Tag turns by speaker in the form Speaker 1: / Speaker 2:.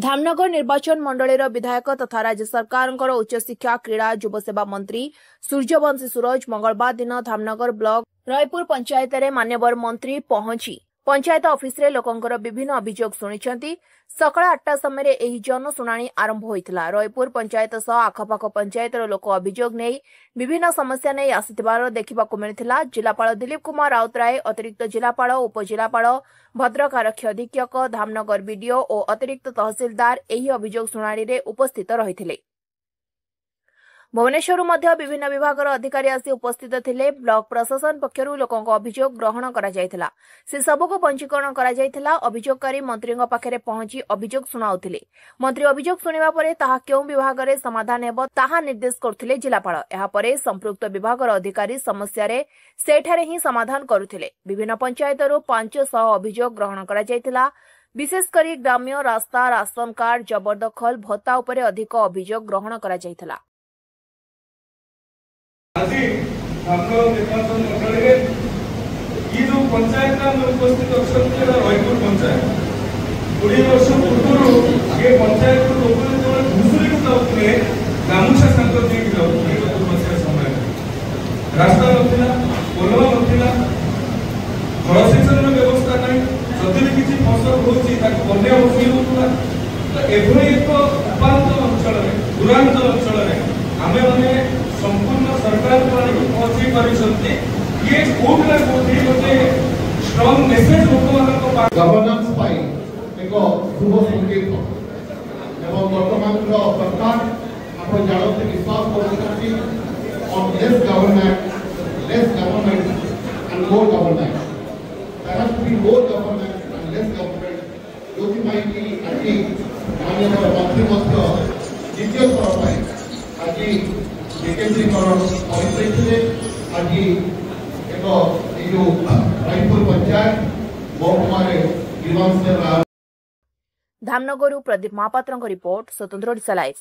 Speaker 1: धामनगर निर्वाचन मंडलीर विधायक तथा राज्य सरकार उच्च शिक्षा क्रीड़ा युवसेवा मंत्री सूर्यवंशी सूरज मंगलवार दिन धामनगर ब्लॉक रायपुर पंचायत रे मान्यवर मंत्री पहुंची पंचायत ऑफिस रे लोकंकर विभिन्न अभियोग शुणिछंती। सकाळ 8टा समय एही जन शुणाणी आरंभ होइतला। रायपुर पंचायत सह आखपाख पंचायतर लोक अभियोग नै विभिन्न समस्या नै आसिथिबार देखिबाकू मिलिथिला। जिलापाल दिलीप कुमार राउतराय, अतिरिक्त जिलापाल, उपजिलापाल, भद्रक आरक्षी अधीक्षक, धामनगर बीडीओ और अतिरिक्त तहसीलदार एही अभियोग शुणाणी रे उपस्थित रहिथिले। भुवनेश्वर मध्य विभिन्न विभाग अधिकारी आसी उपस्थित थिले। ब्लॉक प्रशासन पक्षरु लोकंक अभियोग ग्रहण करा जायथिला। से सबको पंजीकरण करा जायथिला। अभियोगकारी मंत्री पाखरे पहुंची अभियोग सुनाउथिले। मंत्री अभियोग सुनिबा परे ताहा केउ विभाग रे समाधान हेबो ताहा निर्देश करथिले जिलापाल। एहा परे संपृक्त विभाग अधिकारी समस्या रे सेठारे ही समाधान करुथिले। विभिन्न पंचायतरु 500 अभियोग ग्रहण करा जायथिला। विशेष करी ग्राम्य रास्ता, राशन कार्ड, जबरदखल, भत्ता उपरे अधिक अभियोग ग्रहण करा जायथिला।
Speaker 2: आज निर्वाचन मंडल ये जो पंचायत उपस्थित अच्छा रायपुर पंचायत 20 वर्ष पूर्व ये पंचायत को लोग घुसुरी को जाते गामुछा संकट देके जाते समय रास्ता नथिला, पोल नथिला, जलसेचन व्यवस्था नहीं, जदि भी किसी फसल होची ताको बन्या होउला। तो एभली एक उपांत अंचल में दूरांत अंचल में आमे माने संपूर्ण सरकार पहुंची पारिछंती। ये कोड ना कोडी गोटे स्ट्रांग मेसेज लोक
Speaker 3: गवर्नेंस पाई एक शुभ संकेत एवं वर्तमान सरकार आपण जानते विश्वास करछंती on less government and more government. There has to be more government and less government. जोति माई की आजी माननीय मंत्री मध्य द्वितीय थर पाई आजी विकेंद्रीकरण परिप्रेक्षी आज एक रायपुर पंचायत
Speaker 1: धामनगर प्रदीप महापात्र रिपोर्ट स्वतंत्र ओडिशा लाइव।